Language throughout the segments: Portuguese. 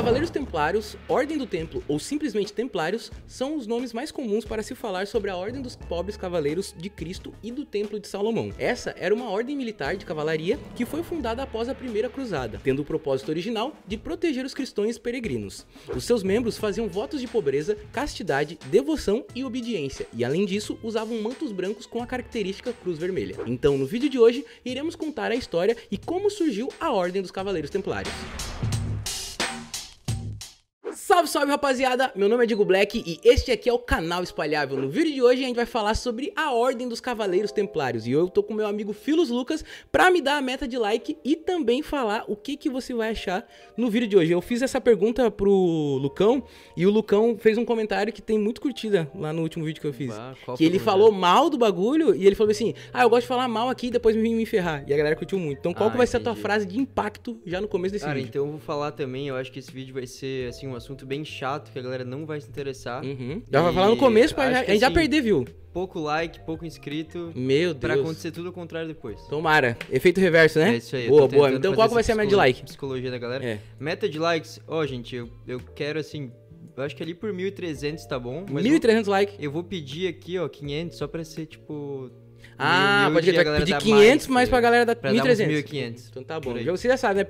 Cavaleiros Templários, Ordem do Templo ou simplesmente Templários são os nomes mais comuns para se falar sobre a Ordem dos Pobres Cavaleiros de Cristo e do Templo de Salomão. Essa era uma ordem militar de cavalaria que foi fundada após a Primeira Cruzada, tendo o propósito original de proteger os cristãos peregrinos. Os seus membros faziam votos de pobreza, castidade, devoção e obediência, e além disso usavam mantos brancos com a característica cruz vermelha. Então, no vídeo de hoje, iremos contar a história e como surgiu a Ordem dos Cavaleiros Templários. Salve, salve, rapaziada! Meu nome é Diego Black e este aqui é o canal Espalhável. No vídeo de hoje a gente vai falar sobre a Ordem dos Cavaleiros Templários e eu tô com meu amigo Filos Lucas pra me dar a meta de like e também falar o que você vai achar no vídeo de hoje. Eu fiz essa pergunta pro Lucão e o Lucão fez um comentário que tem muito curtida lá no último vídeo que eu fiz. Que ele falou mal do bagulho e ele falou assim, eu gosto de falar mal aqui e depois me ferrar. E a galera curtiu muito. Então qual que vai ser a tua frase de impacto já no começo desse vídeo? Então eu vou falar também, eu acho que esse vídeo vai ser assim um assunto bem chato, que a galera não vai se interessar. Já vai falar no começo pra a gente já perder, viu? Pouco like, pouco inscrito. Meu Deus. Pra acontecer tudo ao contrário depois. Tomara. Efeito reverso, né? É isso aí. Boa, boa. Então qual que vai ser a meta de like? Psicologia da galera. É. Meta de likes, gente, eu quero assim, eu acho que ali por 1.300 tá bom. 1.300 likes. Eu vou pedir aqui, 500, só pra ser tipo... pode pedir 500, mais pra galera dar 1.300. 1.500. Então tá bom. Você já sabe, né?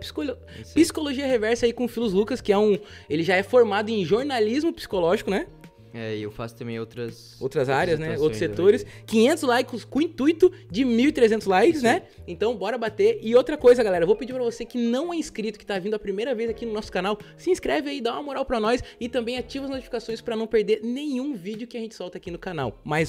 Psicologia reversa aí com o Filos Lucas, que ele já é formado em jornalismo psicológico, né? E eu faço também outras áreas, né? Outros setores. 500 likes com o intuito de 1.300 likes, né? Então bora bater. E outra coisa, galera, eu vou pedir pra você que não é inscrito, que tá vindo a primeira vez aqui no nosso canal, se inscreve aí, dá uma moral pra nós e também ativa as notificações pra não perder nenhum vídeo que a gente solta aqui no canal. Mas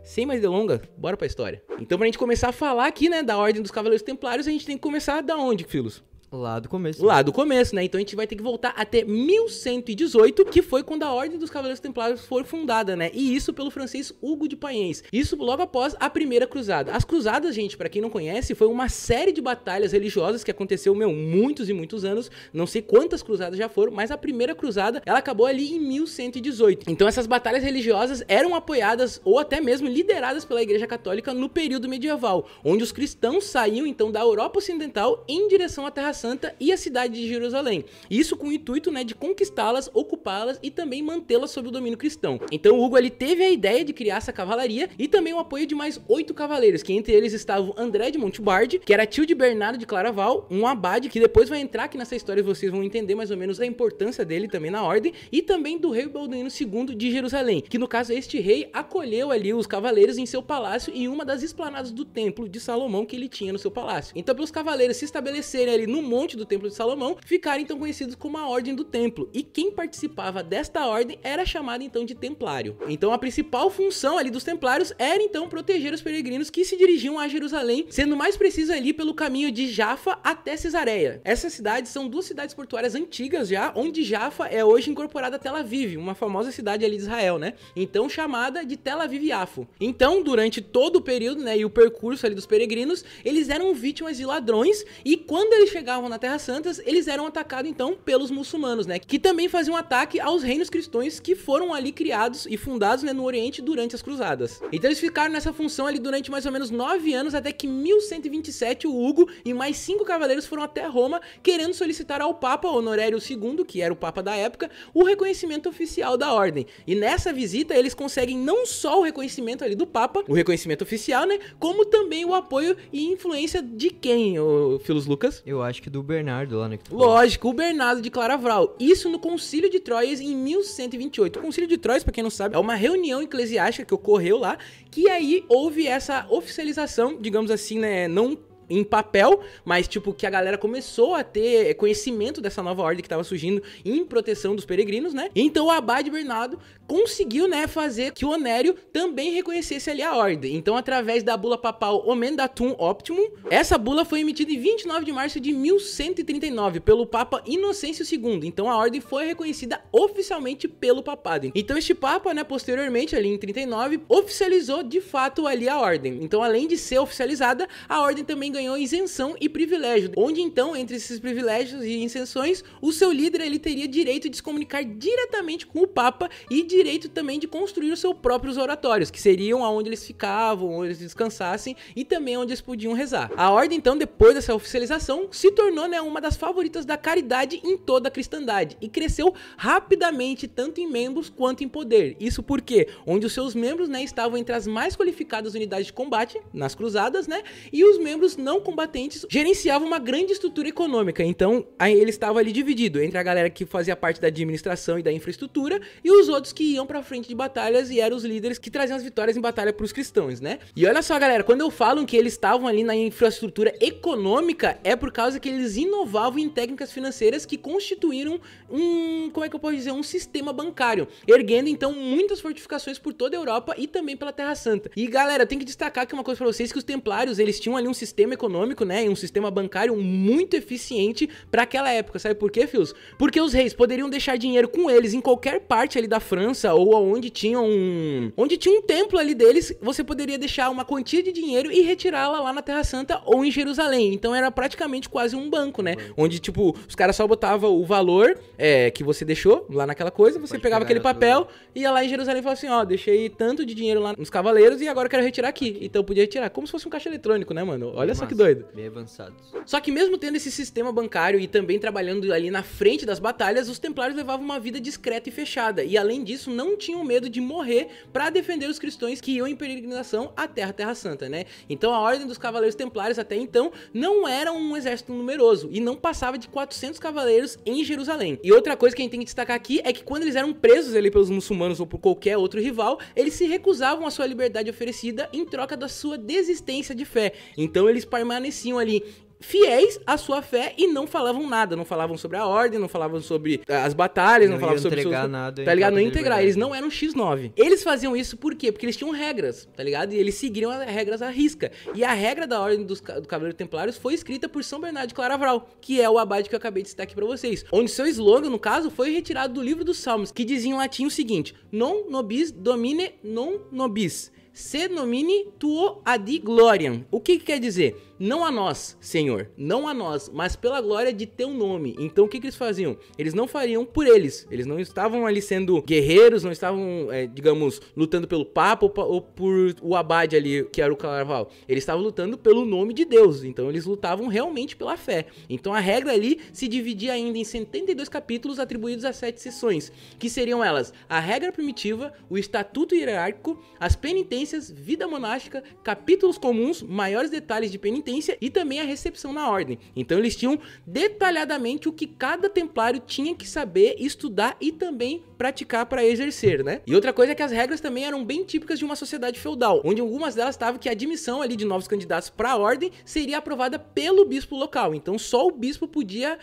sem mais delongas, bora pra história. Então pra gente começar a falar aqui, né, da Ordem dos Cavaleiros Templários, a gente tem que começar da onde, Filos? Lá do começo. Lá do começo, né? Então a gente vai ter que voltar até 1118, que foi quando a Ordem dos Cavaleiros Templários foi fundada, né? E isso pelo francês Hugo de Payens. Isso logo após a Primeira Cruzada. As Cruzadas, gente, pra quem não conhece, foi uma série de batalhas religiosas que aconteceu, muitos e muitos anos. Não sei quantas cruzadas já foram, mas a Primeira Cruzada, ela acabou ali em 1118. Então essas batalhas religiosas eram apoiadas ou até mesmo lideradas pela Igreja Católica no período medieval, onde os cristãos saíam então da Europa Ocidental em direção à Terra Santa e a cidade de Jerusalém. Isso com o intuito, né, de conquistá-las, ocupá-las e também mantê-las sob o domínio cristão. Então o Hugo ele teve a ideia de criar essa cavalaria e também o apoio de mais 8 cavaleiros, que entre eles estavam André de Montbard, que era tio de Bernardo de Claraval, um abade que depois vai entrar aqui nessa história e vocês vão entender mais ou menos a importância dele também na ordem, e também do rei Balduíno II de Jerusalém, que no caso este rei acolheu ali os cavaleiros em seu palácio em uma das esplanadas do templo de Salomão que ele tinha no seu palácio. Então pelos cavaleiros se estabelecerem ali no monte do Templo de Salomão, ficaram então conhecidos como a Ordem do Templo, e quem participava desta ordem era chamado então de Templário. Então a principal função ali dos Templários era então proteger os peregrinos que se dirigiam a Jerusalém, sendo mais preciso ali pelo caminho de Jafa até Cesareia. Essas cidades são duas cidades portuárias antigas já, onde Jafa é hoje incorporada a Tel Aviv, uma famosa cidade ali de Israel, né? Então chamada de Tel Aviv Yafo. Então durante todo o período, né, e o percurso ali dos peregrinos, eles eram vítimas de ladrões, e quando eles chegavam na Terra Santas, eles eram atacados então pelos muçulmanos, né, que também faziam ataque aos reinos cristãos que foram ali criados e fundados, né, no Oriente durante as cruzadas. Então eles ficaram nessa função ali durante mais ou menos 9 anos, até que em 1127 o Hugo e mais 5 cavaleiros foram até Roma, querendo solicitar ao Papa Honorário II, que era o Papa da época, o reconhecimento oficial da ordem. E nessa visita eles conseguem não só o reconhecimento ali do Papa, o reconhecimento oficial, né, como também o apoio e influência de quem, Filos Lucas? Eu acho que do Bernardo lá, né? Lógico, o Bernardo de Claraval. Isso no Concílio de Troyes em 1128. O Concílio de Troyes, pra quem não sabe, é uma reunião eclesiástica que ocorreu lá, que aí houve essa oficialização, digamos assim, né, não em papel, mas tipo que a galera começou a ter conhecimento dessa nova ordem que estava surgindo em proteção dos peregrinos, né? Então o abade Bernardo conseguiu, né, fazer que o Honério também reconhecesse ali a ordem. Então através da bula papal Omendatum Optimum, essa bula foi emitida em 29 de março de 1139 pelo Papa Inocêncio II. Então a ordem foi reconhecida oficialmente pelo papado. Então este papa, né, posteriormente ali em 39, oficializou de fato ali a ordem. Então além de ser oficializada, a ordem também ganhou isenção e privilégio, onde então, entre esses privilégios e isenções, o seu líder ele teria direito de se comunicar diretamente com o Papa e de direito também de construir os seus próprios oratórios, que seriam aonde eles ficavam, onde eles descansassem e também onde eles podiam rezar. A ordem, então, depois dessa oficialização, se tornou, né, uma das favoritas da caridade em toda a cristandade e cresceu rapidamente, tanto em membros quanto em poder. Isso porque onde os seus membros, né, estavam entre as mais qualificadas unidades de combate nas cruzadas, né, e os membros não combatentes gerenciavam uma grande estrutura econômica. Então, aí ele estava ali dividido entre a galera que fazia parte da administração e da infraestrutura e os outros que iam pra frente de batalhas e eram os líderes que traziam as vitórias em batalha pros cristãos, né? E olha só, galera, quando eu falo que eles estavam ali na infraestrutura econômica, é por causa que eles inovavam em técnicas financeiras que constituíram como é que eu posso dizer, um sistema bancário, erguendo então muitas fortificações por toda a Europa e também pela Terra Santa. E galera, tem que destacar aqui uma coisa pra vocês, que os templários, eles tinham ali um sistema econômico, né, e um sistema bancário muito eficiente pra aquela época. Sabe por quê, Fios? Porque os reis poderiam deixar dinheiro com eles em qualquer parte ali da França ou onde tinha um templo ali deles, você poderia deixar uma quantia de dinheiro e retirá-la lá na Terra Santa ou em Jerusalém. Então era praticamente quase um banco, né? Onde, tipo, os caras só botavam o valor que você deixou lá naquela coisa, você pegava aquele papel, ia lá em Jerusalém e falava assim, ó, deixei tanto de dinheiro lá nos cavaleiros e agora eu quero retirar aqui. Então podia retirar, como se fosse um caixa eletrônico, né, mano? Olha só que doido. Bem avançados. Só que mesmo tendo esse sistema bancário e também trabalhando ali na frente das batalhas, os templários levavam uma vida discreta e fechada. E além disso, não tinham medo de morrer pra defender os cristãos que iam em peregrinação até a Terra Santa, né? Então a ordem dos cavaleiros templários até então não era um exército numeroso e não passava de 400 cavaleiros em Jerusalém. E outra coisa que a gente tem que destacar aqui é que quando eles eram presos ali pelos muçulmanos ou por qualquer outro rival, eles se recusavam à sua liberdade oferecida em troca da sua desistência de fé. Então eles permaneciam ali fiéis à sua fé e não falavam nada, não falavam sobre a ordem, não falavam sobre as batalhas, não falavam sobre nada, tá ligado? Não integrar, eles não eram X9. Eles faziam isso por quê? Porque eles tinham regras, tá ligado? E eles seguiam as regras à risca. E a regra da ordem do Cavaleiro Templários foi escrita por São Bernardo de Claraval, que é o abade que eu acabei de citar aqui pra vocês. Onde seu slogan, no caso, foi retirado do livro dos Salmos, que dizia em latim o seguinte: non nobis domine non nobis, se nomine tuo adi gloriam. O que quer dizer? Não a nós, Senhor, não a nós, mas pela glória de teu nome. Então o que eles faziam? Eles não fariam por eles. Eles não estavam ali sendo guerreiros, não estavam, digamos, lutando pelo Papa ou por o abade ali, que era o Claraval. Eles estavam lutando pelo nome de Deus. Então eles lutavam realmente pela fé. Então a regra ali se dividia ainda em 72 capítulos atribuídos a 7 seções, que seriam elas: a regra primitiva, o estatuto hierárquico, as penitências, vida monástica, capítulos comuns, maiores detalhes de penitência e também a recepção na ordem. Então eles tinham detalhadamente o que cada templário tinha que saber, estudar e também praticar para exercer, né? E outra coisa é que as regras também eram bem típicas de uma sociedade feudal, onde algumas delas estavam que a admissão ali de novos candidatos para a ordem seria aprovada pelo bispo local. Então só o bispo podia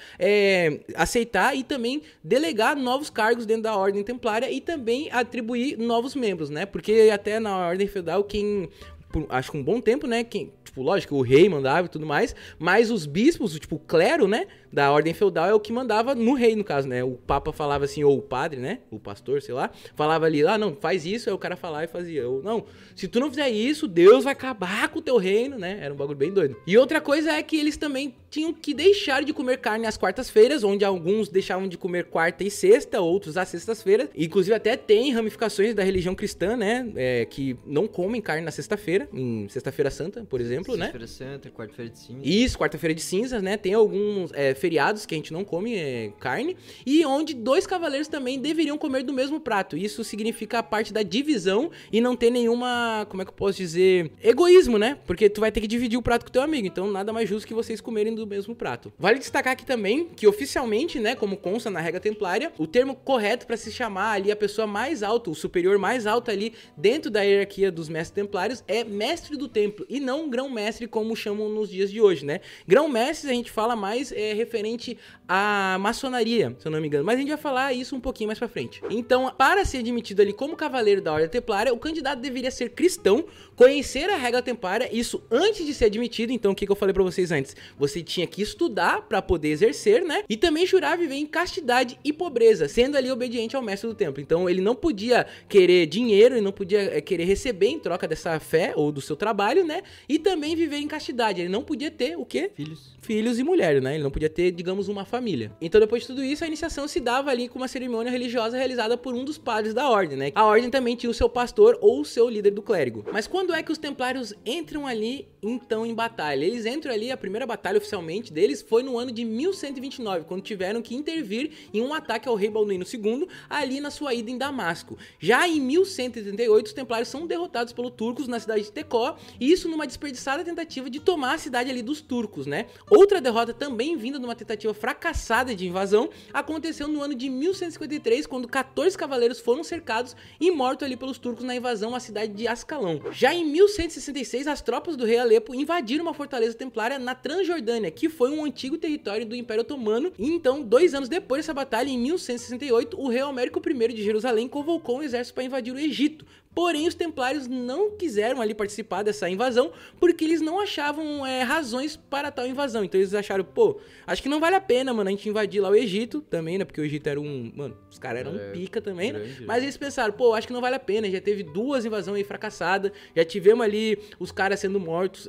aceitar e também delegar novos cargos dentro da ordem templária e também atribuir novos membros, né? Porque até na ordem feudal acho que um bom tempo, né, tipo, lógico, o rei mandava e tudo mais, mas os bispos, tipo, o clero, né, da ordem feudal é o que mandava no rei, no caso, né, o papa falava assim, ou o padre, né, o pastor, sei lá, falava ali, não, faz isso, aí o cara falava e fazia, ou não, se tu não fizer isso, Deus vai acabar com o teu reino, né, era um bagulho bem doido. E outra coisa é que eles também tinham que deixar de comer carne às quartas-feiras, onde alguns deixavam de comer quarta e sexta, outros às sextas-feiras, inclusive até tem ramificações da religião cristã, né, que não comem carne na sexta-feira, em Sexta-feira Santa, por exemplo, né? Sexta-feira Santa, Quarta-feira de Cinzas. Isso, Quarta-feira de Cinzas, né? Tem alguns feriados que a gente não come carne e onde 2 cavaleiros também deveriam comer do mesmo prato. Isso significa a parte da divisão e não ter nenhuma, como é que eu posso dizer, egoísmo, né? Porque tu vai ter que dividir o prato com teu amigo, então nada mais justo que vocês comerem do mesmo prato. Vale destacar aqui também que oficialmente, né, como consta na regra templária, o termo correto para se chamar ali a pessoa mais alta, o superior mais alto ali dentro da hierarquia dos mestres templários é mestre do templo e não grão-mestre como chamam nos dias de hoje, né? Grão-mestre a gente fala mais referente à maçonaria, se eu não me engano, mas a gente vai falar isso um pouquinho mais pra frente. Então, para ser admitido ali como cavaleiro da ordem templária, o candidato deveria ser cristão, conhecer a regra templária, isso antes de ser admitido. Então, o que eu falei pra vocês antes? Você tinha que estudar pra poder exercer, né? E também jurar viver em castidade e pobreza, sendo ali obediente ao mestre do templo. Então, ele não podia querer dinheiro, ele não podia querer receber em troca dessa fé ou do seu trabalho, né? E também viver em castidade. Ele não podia ter o quê? Filhos e mulher, né? Ele não podia ter, digamos, uma família. Então, depois de tudo isso, a iniciação se dava ali com uma cerimônia religiosa realizada por um dos padres da ordem, né? A ordem também tinha o seu pastor ou o seu líder do clérigo. Mas quando é que os templários entram ali, então, em batalha? Eles entram ali, a primeira batalha oficialmente deles foi no ano de 1129, quando tiveram que intervir em um ataque ao rei Balduíno II, ali na sua ida em Damasco. Já em 1138, os templários são derrotados pelos turcos na cidade de Tecó, e isso numa desperdiçada tentativa de tomar a cidade ali dos turcos, né? Outra derrota também vinda de uma tentativa fracassada de invasão aconteceu no ano de 1153, quando 14 cavaleiros foram cercados e mortos ali pelos turcos na invasão à cidade de Ascalão. Já em 1166, as tropas do rei Alepo invadiram uma fortaleza templária na Transjordânia, que foi um antigo território do Império Otomano, e então, 2 anos depois dessa batalha, em 1168, o rei Almérico I de Jerusalém convocou um exército para invadir o Egito. Porém, os templários não quiseram ali participar dessa invasão, porque eles não achavam razões para tal invasão. Então eles acharam, pô, acho que não vale a pena, mano, a gente invadir lá o Egito também, né? Porque o Egito era mano, os caras eram pica também, né? Mas eles pensaram, pô, acho que não vale a pena, já teve 2 invasões aí fracassadas, já tivemos ali os caras sendo mortos,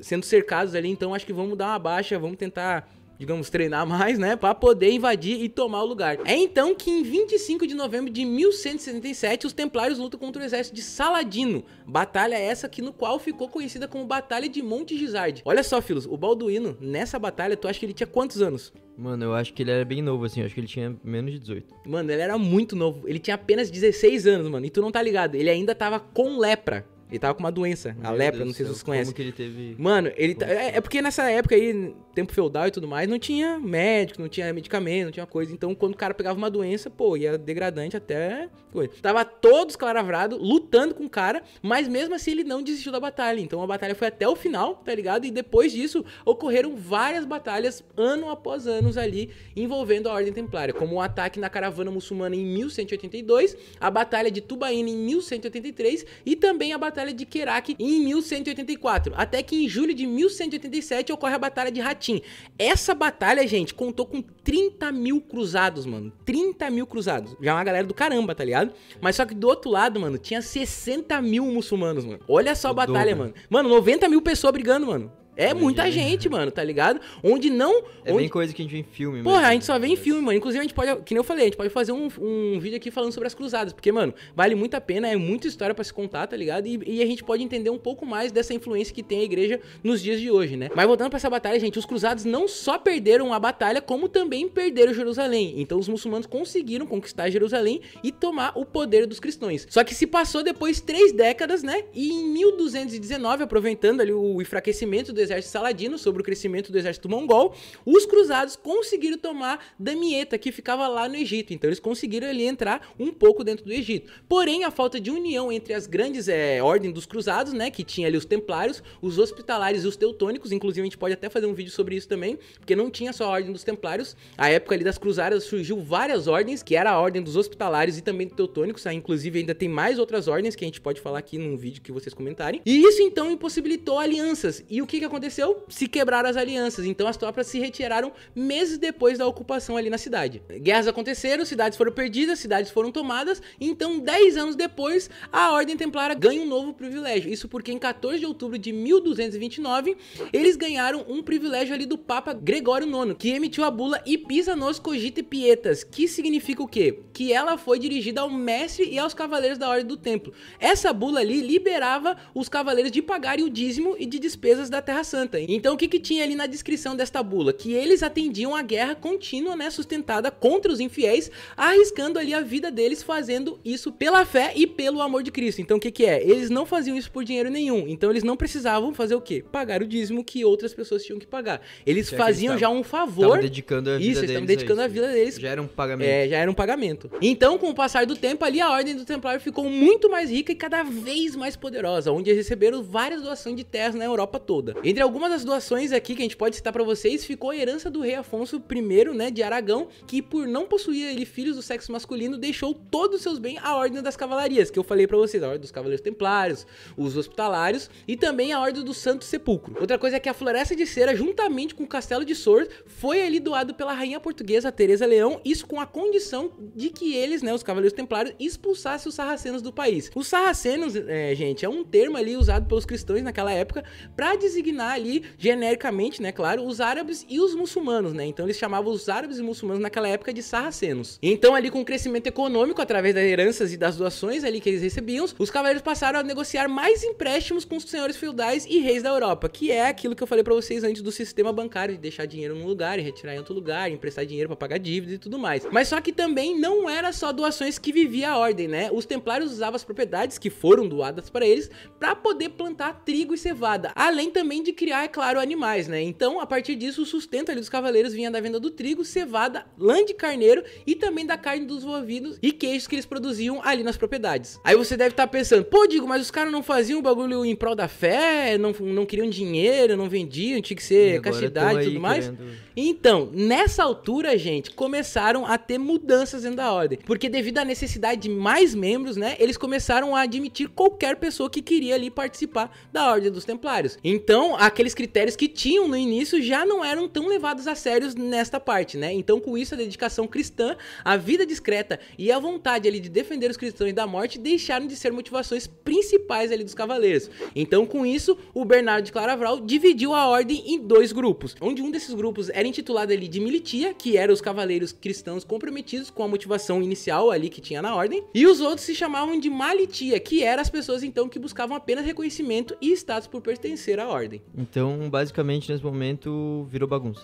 sendo cercados ali, então acho que vamos dar uma baixa, vamos tentar, digamos, treinar mais, né, pra poder invadir e tomar o lugar. É então que em 25 de novembro de 1177, os templários lutam contra o exército de Saladino. Batalha essa que no qual ficou conhecida como Batalha de Monte Gisarde. Olha só, Filos, o Balduíno, nessa batalha, tu acha que ele tinha quantos anos? Mano, eu acho que ele era bem novo, assim, eu acho que ele tinha menos de 18. Mano, ele era muito novo, ele tinha apenas 16 anos, mano, e tu não tá ligado, ele ainda tava com lepra. Ele tava com uma doença, a lepra, não sei se vocês conhecem. Como que ele teve... Mano, é porque nessa época aí, tempo feudal e tudo mais, não tinha médico, não tinha medicamento, não tinha coisa. Então, quando o cara pegava uma doença, pô, ia degradante até coisa. Tava todo escaravrado, lutando com o cara, mas mesmo assim ele não desistiu da batalha. Então, a batalha foi até o final, tá ligado? E depois disso, ocorreram várias batalhas, ano após ano ali, envolvendo a Ordem Templária. Como o ataque na caravana muçulmana em 1182, a Batalha de Tubaína em 1183 e também a Batalha de Kerak em 1184, até que em julho de 1187 ocorre a Batalha de Hattin. Essa batalha, gente, contou com 30 mil cruzados, mano, 30 mil cruzados, já é uma galera do caramba, tá ligado? Mas só que do outro lado, mano, tinha 60 mil muçulmanos, mano, olha só a batalha, mano, 90 mil pessoas brigando, mano. É muita gente, mano, tá ligado? Onde não... bem coisa que a gente vê em filme, Porra, mesmo, a gente só vê em filme, mano. Inclusive, a gente pode, que nem eu falei, a gente pode fazer um vídeo aqui falando sobre as cruzadas. Porque, mano, vale muito a pena, é muita história pra se contar, tá ligado? E a gente pode entender um pouco mais dessa influência que tem a igreja nos dias de hoje, né? Mas voltando pra essa batalha, gente, os cruzados não só perderam a batalha, como também perderam Jerusalém. Então, os muçulmanos conseguiram conquistar Jerusalém e tomar o poder dos cristãos. Só que se passou depois 3 décadas, né? E em 1219, aproveitando ali o enfraquecimento do exército saladino, sobre o crescimento do exército mongol, os cruzados conseguiram tomar Damieta, que ficava lá no Egito. Então eles conseguiram ali entrar um pouco dentro do Egito. Porém, a falta de união entre as grandes ordens dos cruzados, né, que tinha ali os templários, os hospitalários e os teutônicos, inclusive a gente pode até fazer um vídeo sobre isso também, porque não tinha só a ordem dos templários. A época ali das cruzadas surgiu várias ordens, que era a ordem dos hospitalários e também dos teutônicos, inclusive ainda tem mais outras ordens que a gente pode falar aqui num vídeo que vocês comentarem. E isso então impossibilitou alianças. E o que aconteceu? Se quebraram as alianças, então as tropas se retiraram meses depois da ocupação ali na cidade. Guerras aconteceram, cidades foram perdidas, cidades foram tomadas, então 10 anos depois a Ordem Templária ganha um novo privilégio. Isso porque em 14 de outubro de 1229 eles ganharam um privilégio ali do Papa Gregório IX, que emitiu a bula Ipisa nos Cogite Pietas, que significa o quê? Que ela foi dirigida ao mestre e aos cavaleiros da Ordem do Templo. Essa bula ali liberava os cavaleiros de pagarem o dízimo e de despesas da Terra Santa. Então o que tinha ali na descrição desta bula? Que eles atendiam a guerra contínua, né, sustentada contra os infiéis, arriscando ali a vida deles, fazendo isso pela fé e pelo amor de Cristo. Então o que é? Eles não faziam isso por dinheiro nenhum, então eles não precisavam fazer o quê? Pagar o dízimo que outras pessoas tinham que pagar. Eles faziam já um favor. Estavam dedicando a vida deles. Isso, estavam dedicando a vida deles. Já era um pagamento. Já era um pagamento. Então, com o passar do tempo ali, a Ordem do Templário ficou muito mais rica e cada vez mais poderosa, onde eles receberam várias doações de terras na Europa toda. Entre Entre algumas das doações aqui que a gente pode citar pra vocês, ficou a herança do rei Afonso I, né, de Aragão, que por não possuir ele filhos do sexo masculino, deixou todos os seus bens à Ordem das Cavalarias, que eu falei pra vocês, a Ordem dos Cavaleiros Templários, os Hospitalários e também a Ordem do Santo Sepulcro. Outra coisa é que a Floresta de Cera, juntamente com o Castelo de Soures, foi ali doado pela rainha portuguesa Teresa Leão, isso com a condição de que eles, né, os Cavaleiros Templários, expulsassem os sarracenos do país. Os sarracenos, gente, é um termo ali usado pelos cristãos naquela época pra designar ali, genericamente, né, claro, os árabes e os muçulmanos, né, então eles chamavam os árabes e muçulmanos naquela época de sarracenos. Então ali com o crescimento econômico, através das heranças e das doações ali que eles recebiam, os cavaleiros passaram a negociar mais empréstimos com os senhores feudais e reis da Europa, que é aquilo que eu falei pra vocês antes do sistema bancário, de deixar dinheiro num lugar e retirar em outro lugar, emprestar dinheiro pra pagar dívidas e tudo mais. Mas só que também não era só doações que vivia a ordem, né? Os templários usavam as propriedades que foram doadas para eles pra poder plantar trigo e cevada, além também de criar, é claro, animais, né? Então, a partir disso, o sustento ali dos cavaleiros vinha da venda do trigo, cevada, lã de carneiro e também da carne dos bovinos e queijos que eles produziam ali nas propriedades. Aí você deve estar pensando, pô, Digo, mas os caras não faziam o bagulho em prol da fé, não queriam dinheiro, não vendiam, tinha que ser castidade e tudo mais? Então, nessa altura, gente, começaram a ter mudanças dentro da ordem, porque devido à necessidade de mais membros, né, eles começaram a admitir qualquer pessoa que queria ali participar da Ordem dos Templários. Então, aqueles critérios que tinham no início já não eram tão levados a sérios nesta parte, né? Então, com isso, a dedicação cristã, a vida discreta e a vontade ali de defender os cristãos da morte deixaram de ser motivações principais ali dos cavaleiros. Então, com isso, o Bernardo de Claraval dividiu a ordem em dois grupos, onde um desses grupos era intitulado ali de militia, que eram os cavaleiros cristãos comprometidos com a motivação inicial ali que tinha na ordem, e os outros se chamavam de malitia, que eram as pessoas então que buscavam apenas reconhecimento e status por pertencer à ordem. Então, basicamente, nesse momento, virou bagunça.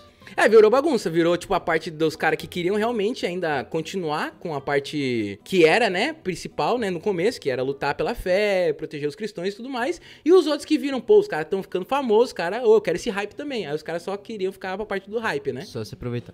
Virou bagunça, virou tipo a parte dos caras que queriam realmente ainda continuar com a parte que era, né, principal, né, no começo, que era lutar pela fé, proteger os cristãos e tudo mais, e os outros que viram, pô, os caras estão ficando famosos, cara, eu quero esse hype também, aí os caras só queriam ficar pra parte do hype, né? Só se aproveitar.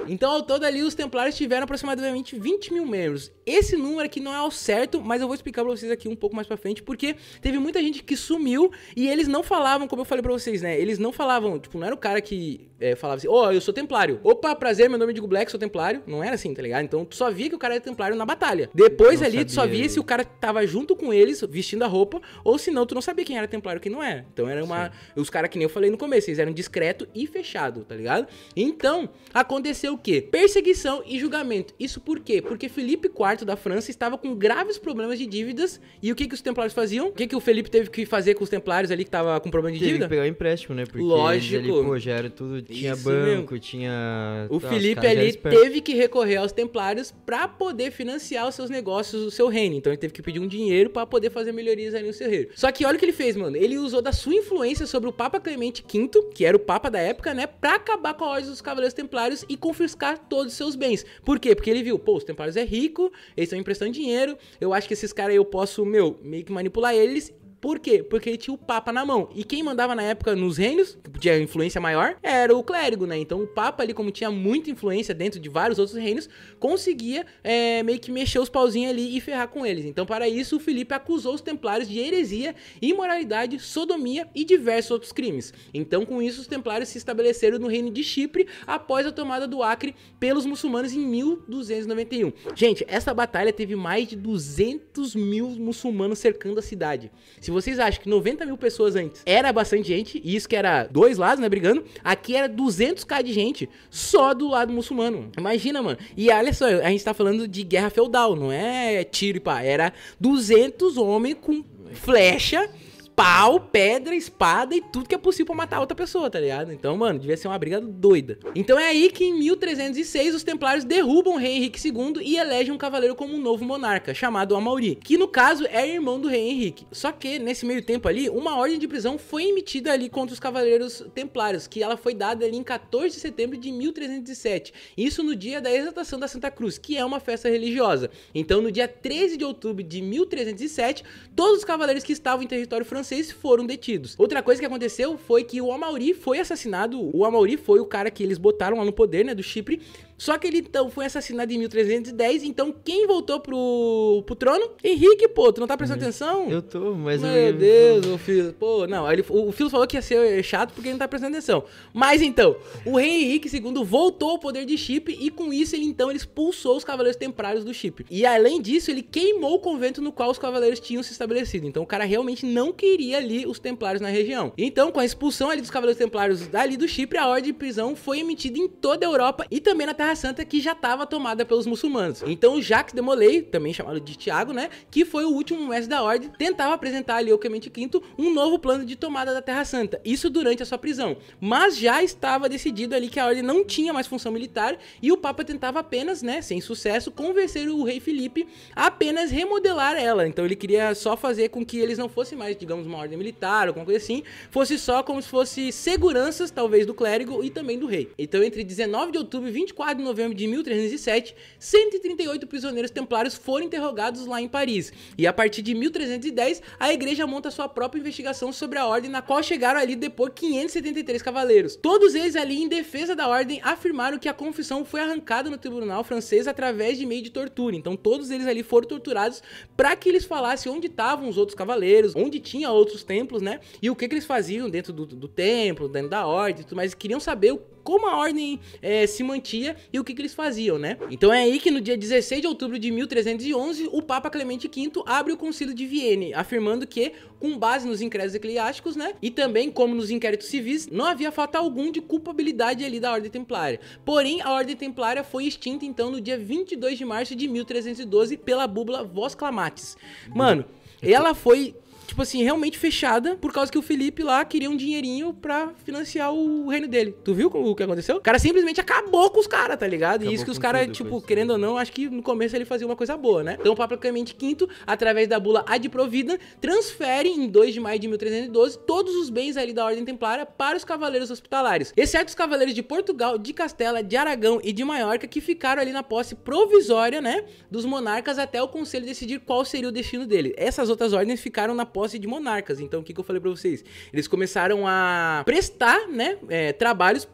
Então, ao todo ali, os templários tiveram aproximadamente 20 mil membros. Esse número aqui não é ao certo, mas eu vou explicar pra vocês aqui um pouco mais pra frente, porque teve muita gente que sumiu e eles não falavam, como eu falei pra vocês, né, eles não falavam, tipo, não era o cara que falava assim, eu sou templário. Opa, prazer, meu nome é Digo Black, sou templário. Não era assim, tá ligado? Então tu só via que o cara era templário na batalha. Depois não ali, tu só via se o cara tava junto com eles, vestindo a roupa, ou se não, tu não sabia quem era templário e quem não era. Então era uma... Os caras, que nem eu falei no começo, eles eram discreto e fechado, tá ligado? Então, aconteceu o quê? Perseguição e julgamento. Isso por quê? Porque Felipe IV da França estava com graves problemas de dívidas, e o que os templários faziam? O que o Felipe teve que fazer com os templários ali que tava com problema de dívida? Teve que pegar o empréstimo, né? Porque lógico. Eles ali, pô, já era tudo... Tinha isso banco, mesmo. Tinha... O Felipe ali teve que recorrer aos templários pra poder financiar os seus negócios, o seu reino. Então ele teve que pedir um dinheiro pra poder fazer melhorias ali no seu reino. Só que olha o que ele fez, mano. Ele usou da sua influência sobre o Papa Clemente V, que era o Papa da época, né? Pra acabar com a ordem dos Cavaleiros Templários e confiscar todos os seus bens. Por quê? Porque ele viu, pô, os Templários é rico, eles estão emprestando dinheiro, eu acho que esses caras aí eu posso, meio que manipular eles. Por quê? Porque ele tinha o Papa na mão. E quem mandava na época nos reinos, que tinha influência maior, era o clérigo, né? Então o Papa ali, como tinha muita influência dentro de vários outros reinos, conseguia meio que mexer os pauzinhos ali e ferrar com eles. Então para isso o Felipe acusou os templários de heresia, imoralidade, sodomia e diversos outros crimes. Então com isso os templários se estabeleceram no reino de Chipre após a tomada do Acre pelos muçulmanos em 1291. Gente, essa batalha teve mais de 200 mil muçulmanos cercando a cidade. Se vocês acham que 90 mil pessoas antes era bastante gente, e isso que era dois lados, né, brigando, aqui era 200k de gente só do lado muçulmano. Imagina, mano. E olha só, a gente tá falando de guerra feudal, não é tiro e pá, era 200 homens com flecha, pau, pedra, espada e tudo que é possível pra matar outra pessoa, tá ligado? Então, mano, devia ser uma briga doida. Então é aí que em 1306 os templários derrubam o rei Henrique II e elegem um cavaleiro como um novo monarca, chamado Amaury, que no caso é irmão do rei Henrique. Só que nesse meio tempo ali, uma ordem de prisão foi emitida ali contra os cavaleiros templários, que ela foi dada ali em 14 de setembro de 1307. Isso no dia da exaltação da Santa Cruz, que é uma festa religiosa. Então no dia 13 de outubro de 1307, todos os cavaleiros que estavam em território francês franceses foram detidos. Outra coisa que aconteceu foi que o Amaury foi assassinado. O Amaury foi o cara que eles botaram lá no poder, né, do Chipre. Só que ele então foi assassinado em 1310, então quem voltou pro trono? Henrique, pô, tu não tá prestando atenção? Eu tô, mas... Meu Deus, o filho, pô, não, o filho falou que ia ser chato porque ele não tá prestando atenção. Mas então, o rei Henrique II voltou ao poder de Chipre e com isso ele expulsou os cavaleiros templários do Chipre. E além disso, ele queimou o convento no qual os cavaleiros tinham se estabelecido. Então o cara realmente não queria ali os templários na região. Então, com a expulsão ali dos cavaleiros templários dali do Chipre, a ordem de prisão foi emitida em toda a Europa e também na Terra Santa, que já estava tomada pelos muçulmanos. Então Jacques de Molay, também chamado de Tiago, né, que foi o último mestre da ordem, tentava apresentar ali ao Clemente V um novo plano de tomada da Terra Santa, isso durante a sua prisão. Mas já estava decidido ali que a ordem não tinha mais função militar e o Papa tentava apenas, né, sem sucesso, convencer o rei Felipe a apenas remodelar ela. Então ele queria só fazer com que eles não fossem mais, digamos, uma ordem militar ou alguma coisa assim, fosse só como se fosse seguranças, talvez, do clérigo e também do rei. Então entre 19 de outubro e 24 de novembro de 1307, 138 prisioneiros templários foram interrogados lá em Paris. E a partir de 1310, a igreja monta sua própria investigação sobre a ordem, na qual chegaram ali depois 573 cavaleiros. Todos eles ali em defesa da ordem afirmaram que a confissão foi arrancada no tribunal francês através de meio de tortura. Então todos eles ali foram torturados para que eles falassem onde estavam os outros cavaleiros, onde tinha outros templos, né? E o que eles faziam dentro do templo, dentro da ordem e tudo mais. Queriam saber como a ordem se mantia e o que eles faziam, né? Então é aí que no dia 16 de outubro de 1311, o Papa Clemente V abre o Concílio de Vienne, afirmando que, com base nos incréditos eclesiásticos, né, e também como nos inquéritos civis, não havia fato algum de culpabilidade ali da Ordem Templária. Porém, a Ordem Templária foi extinta, então, no dia 22 de março de 1312, pela búbula Vos Clamatis. Mano, ela foi... tipo assim, realmente fechada, por causa que o Felipe lá queria um dinheirinho pra financiar o reino dele. Tu viu o que aconteceu? O cara simplesmente acabou com os caras, tá ligado? Acabou, e isso que os caras, tipo, querendo ou não, acho que no começo ele fazia uma coisa boa, né? Então o Papa Clemente V, através da bula Ad Provida, transfere em 2 de maio de 1312 todos os bens ali da Ordem Templária para os cavaleiros hospitalários, exceto os cavaleiros de Portugal, de Castela, de Aragão e de Maiorca, que ficaram ali na posse provisória, né, dos monarcas até o conselho decidir qual seria o destino dele. Essas outras ordens ficaram na posse de monarcas. Então o que eu falei pra vocês? Eles começaram a prestar, né, trabalhos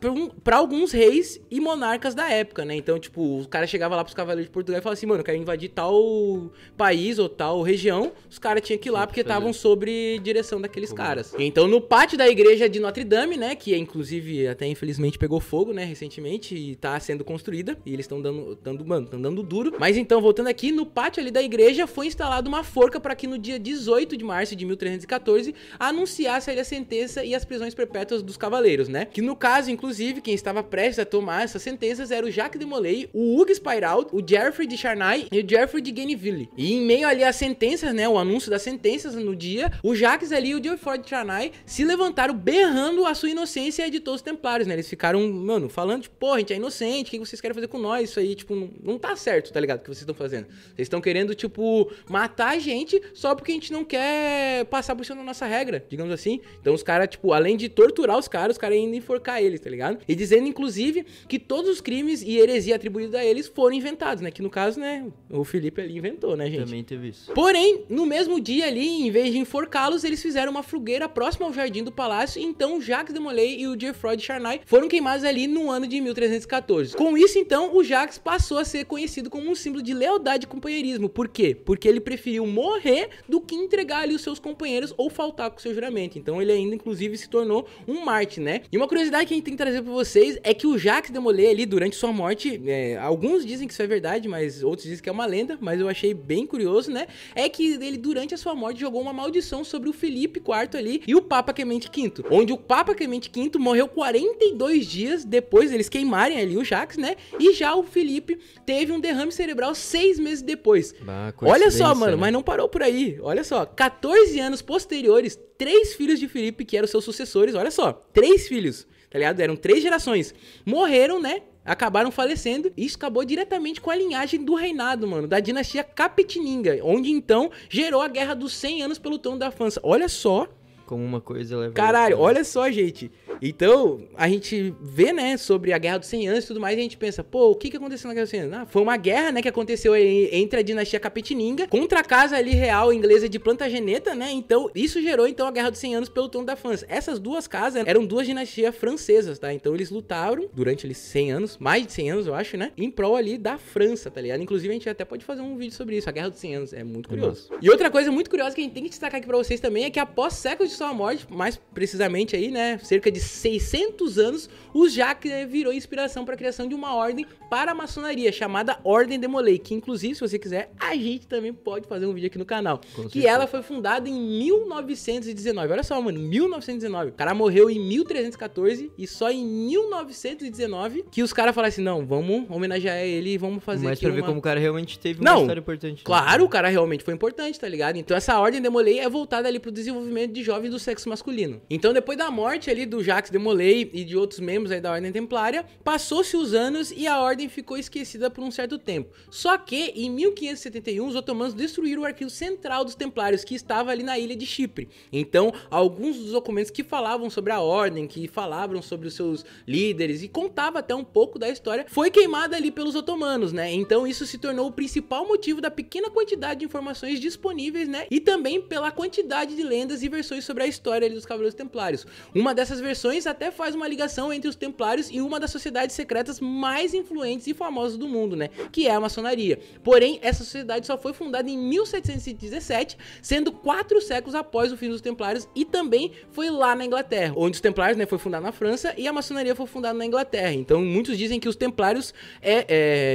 pra alguns reis e monarcas da época, né? Então, tipo, os caras chegavam lá pros cavaleiros de Portugal e falavam assim, mano, eu quero invadir tal país ou tal região. Os caras tinham que ir lá porque estavam sob direção daqueles caras. Então, no pátio da igreja de Notre Dame, né, que inclusive até infelizmente pegou fogo, né, recentemente, e tá sendo construída, e eles estão dando duro. Mas então, voltando aqui, no pátio ali da igreja foi instalada uma forca para que no dia 18 de março de 1314, anunciasse ali a sentença e as prisões perpétuas dos cavaleiros, né? Que no caso, inclusive, quem estava prestes a tomar essas sentenças era o Jacques de Molay, o Hugues Payrault, o Geoffrey de Charnay e o Geoffrey de Geneville. E em meio ali às sentenças, né, o anúncio das sentenças no dia, o Jacques ali e o Geoffrey de Charnay se levantaram berrando a sua inocência de todos os templários, né? Eles ficaram, mano, falando, tipo, pô, a gente é inocente, o que vocês querem fazer com nós? Isso aí, tipo, não tá certo, tá ligado? O que vocês estão fazendo. Vocês estão querendo, tipo, matar a gente só porque a gente não quer passar por cima da nossa regra, digamos assim. Então os caras, tipo, além de torturar os caras ainda enforcar eles, tá ligado? E dizendo, inclusive, que todos os crimes e heresia atribuídos a eles foram inventados, né? Que no caso, né, o Felipe ali inventou, né, gente? Também teve isso. Porém, no mesmo dia ali, em vez de enforcá-los, eles fizeram uma fogueira próxima ao jardim do palácio, e então Jacques de Molay e o Geoffroy de Charnay foram queimados ali no ano de 1314. Com isso, então, o Jacques passou a ser conhecido como um símbolo de lealdade e companheirismo. Por quê? Porque ele preferiu morrer do que entregar ali os seus companheiros ou faltar com o seu juramento. Então ele ainda, inclusive, se tornou um mártir, né? E uma curiosidade que a gente tem que trazer pra vocês é que o Jacques de Molay ali, durante sua morte, alguns dizem que isso é verdade, mas outros dizem que é uma lenda, mas eu achei bem curioso, né? É que ele, durante a sua morte, jogou uma maldição sobre o Felipe IV ali e o Papa Clemente V, onde o Papa Clemente V morreu 42 dias depois deles queimarem ali o Jacques, né? E já o Felipe teve um derrame cerebral 6 meses depois. Olha só, mano, né? Mas não parou por aí. Olha só, 14 anos posteriores, 3 filhos de Felipe, que eram seus sucessores, olha só, 3 filhos, tá ligado? Eram 3 gerações. Morreram, né? Acabaram falecendo, e isso acabou diretamente com a linhagem do reinado, mano, da dinastia Capetininga, onde então gerou a Guerra dos 100 Anos pelo trono da França. Olha só. Como uma coisa leva... Caralho, olha só, gente. Então, a gente vê, né, sobre a Guerra dos 100 Anos e tudo mais, e a gente pensa, pô, o que aconteceu na Guerra dos 100 Anos? Ah, foi uma guerra, né, que aconteceu entre a dinastia Capetininga contra a casa ali real inglesa de Plantageneta, né? Então, isso gerou, então, a Guerra dos 100 Anos pelo trono da França. Essas duas casas eram duas dinastias francesas, tá? Então, eles lutaram durante ali 100 anos, mais de 100 anos, eu acho, né? Em prol ali da França, tá ligado? Inclusive, a gente até pode fazer um vídeo sobre isso, a Guerra dos 100 Anos. É muito curioso. E outra coisa muito curiosa que a gente tem que destacar aqui pra vocês também é que após séculos de sua morte, mais precisamente aí, né, cerca de 600 anos, o Jacques virou inspiração para a criação de uma ordem para a maçonaria, chamada Ordem de Molay, que inclusive, se você quiser, a gente também pode fazer um vídeo aqui no canal. Que ela foi fundada em 1919. Olha só, mano, 1919. O cara morreu em 1314 e só em 1919 que os caras falaram assim, não, vamos homenagear ele e vamos fazer Mas aqui pra ver como o cara realmente teve uma história importante. Claro, o cara realmente foi importante, tá ligado? Então essa Ordem de Molay é voltada ali pro desenvolvimento de jovens do sexo masculino. Então depois da morte ali do Jacques de Molay e de outros membros aí da Ordem Templária, passou-se os anos e a ordem ficou esquecida por um certo tempo. Só que em 1571 os otomanos destruíram o arquivo central dos Templários, que estava ali na ilha de Chipre. Então alguns dos documentos que falavam sobre a ordem, que falavam sobre os seus líderes e contava até um pouco da história, foi queimada ali pelos otomanos, né? Então isso se tornou o principal motivo da pequena quantidade de informações disponíveis, né? E também pela quantidade de lendas e versões sobre a história ali dos Cavaleiros Templários. Uma dessas versões até faz uma ligação entre os Templários e uma das sociedades secretas mais influentes e famosas do mundo, né? Que é a maçonaria. Porém, essa sociedade só foi fundada em 1717, sendo 4 séculos após o fim dos Templários, e também foi lá na Inglaterra, onde os Templários, né, foi fundado na França e a maçonaria foi fundada na Inglaterra. Então, muitos dizem que os Templários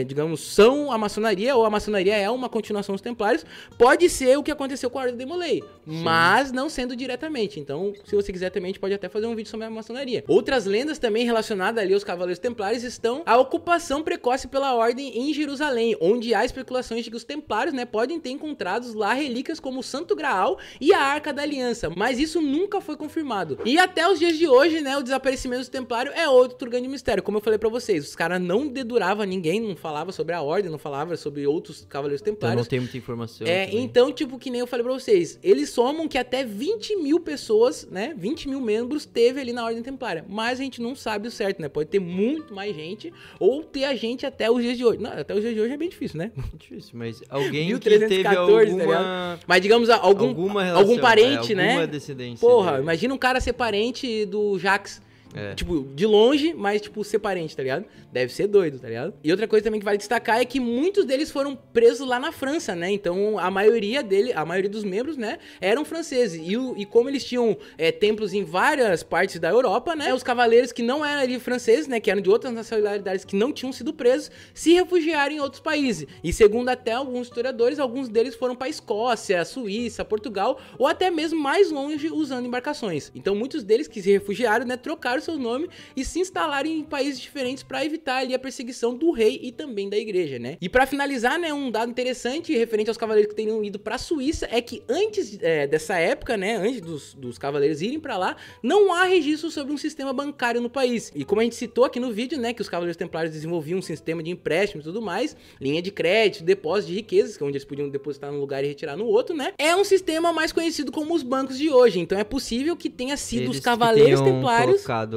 digamos, são a maçonaria, ou a maçonaria é uma continuação dos Templários. Pode ser o que aconteceu com a Ordem de Molay, mas não sendo diretamente. Então, se você quiser também, a gente pode até fazer um vídeo sobre a maçonaria. Outras lendas também relacionadas ali aos Cavaleiros Templários estão a ocupação precoce pela Ordem em Jerusalém, onde há especulações de que os Templários, né, podem ter encontrados lá relíquias como o Santo Graal e a Arca da Aliança, mas isso nunca foi confirmado. E até os dias de hoje, né, o desaparecimento dos Templários é outro grande mistério. Como eu falei pra vocês, os caras não deduravam ninguém, não falava sobre a Ordem, não falava sobre outros Cavaleiros Templários. Então não tem muita informação. Então, tipo, que nem eu falei pra vocês, eles somam que até 20 mil pessoas, né, 20 mil membros teve ali na Ordem Templária, mas a gente não sabe o certo, né, pode ter muito mais gente, ou ter a gente até os dias de hoje. Não, até os dias de hoje é bem difícil, né? Difícil, mas alguém 1314, que teve alguma... tá, mas digamos, algum parente, né? Alguma descendência. Porra, imagina um cara ser parente do Jacques. Tipo, de longe, mas, tipo, ser parente, tá ligado? Deve ser doido, tá ligado? E outra coisa também que vale destacar é que muitos deles foram presos lá na França, né? Então, a maioria dos membros, né, eram franceses. E como eles tinham templos em várias partes da Europa, né? Os cavaleiros que não eram ali franceses, né, que eram de outras nacionalidades que não tinham sido presos, se refugiaram em outros países. E segundo até alguns historiadores, alguns deles foram pra Escócia, Suíça, Portugal, ou até mesmo mais longe usando embarcações. Então, muitos deles que se refugiaram, né, trocaram seu nome e se instalaram em países diferentes para evitar ali a perseguição do rei e também da igreja, né? E para finalizar, né, um dado interessante referente aos cavaleiros que teriam ido para a Suíça é que antes dessa época, né, antes dos cavaleiros irem para lá, não há registro sobre um sistema bancário no país. E como a gente citou aqui no vídeo, né, que os cavaleiros templários desenvolviam um sistema de empréstimo e tudo mais, linha de crédito, depósito de riquezas, que é onde eles podiam depositar num lugar e retirar no outro, né? É um sistema mais conhecido como os bancos de hoje. Então é possível que tenha sido os cavaleiros templários lá,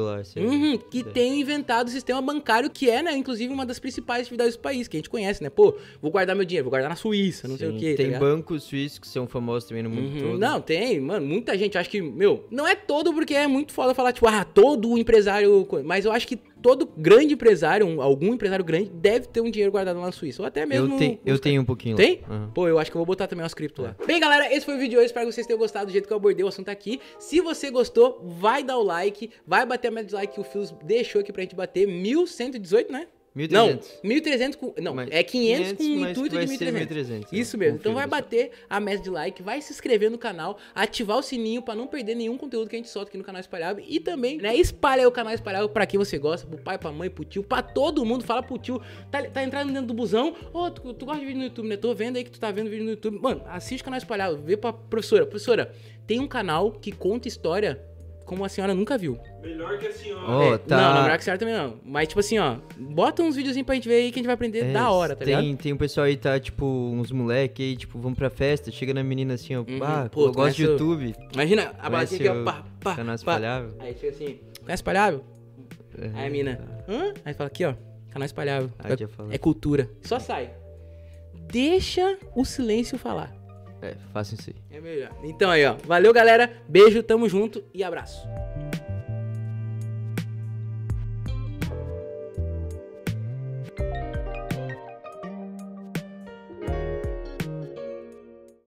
que tenham inventado o sistema bancário, que é, né, inclusive uma das principais atividades do país, que a gente conhece, né? Pô, vou guardar meu dinheiro, vou guardar na Suíça, não sei o quê. Tem bancos suíços que são famosos também no mundo todo. Não, tem, mano, muita gente. Eu acho que, não é todo, porque é muito foda falar, tipo, todo empresário, mas eu acho que todo grande empresário, algum empresário grande, deve ter um dinheiro guardado lá na Suíça. Ou até mesmo... Eu tenho um pouquinho lá. Tem? Pô, eu acho que eu vou botar também umas cripto lá. Bem, galera, esse foi o vídeo de hoje. Espero que vocês tenham gostado do jeito que eu abordei o assunto aqui. Se você gostou, vai dar o like, vai bater a meta de like que o Fios deixou aqui pra gente bater 1118, né? 1.300. Não, 1.300 com... Não, mas é 500 com o intuito de 1.300. Isso mesmo. Então vai bater a meta de like, vai se inscrever no canal, ativar o sininho pra não perder nenhum conteúdo que a gente solta aqui no canal Espalhável. E também, né, espalha o canal Espalhável pra quem você gosta, pro pai, pra mãe, pro tio, pra todo mundo. Fala pro tio, tá entrando dentro do busão. Tu gosta de vídeo no YouTube, né? Tô vendo aí que tu tá vendo vídeo no YouTube. Mano, assiste o canal Espalhável, vê pra professora. Professora, tem um canal que conta história como a senhora nunca viu. Melhor que a senhora. Tá. Não, melhor que a senhora também não. Mas, tipo assim, ó, bota uns videozinhos pra gente ver aí que a gente vai aprender da hora, tá ligado? Tem um pessoal aí, tá, tipo, uns moleque aí, tipo, vão pra festa, chega na menina assim, ó, Pô, eu gosto de YouTube. Imagina, a balazinha aqui, ó, canal Espalhável. Aí chega assim, Canal espalhável? Aí a mina, hã? Aí fala aqui, ó, canal espalhável. É cultura. Só sai. Deixa o silêncio falar. Façam isso aí. É melhor. Então aí, ó. Valeu, galera. Beijo, tamo junto e abraço.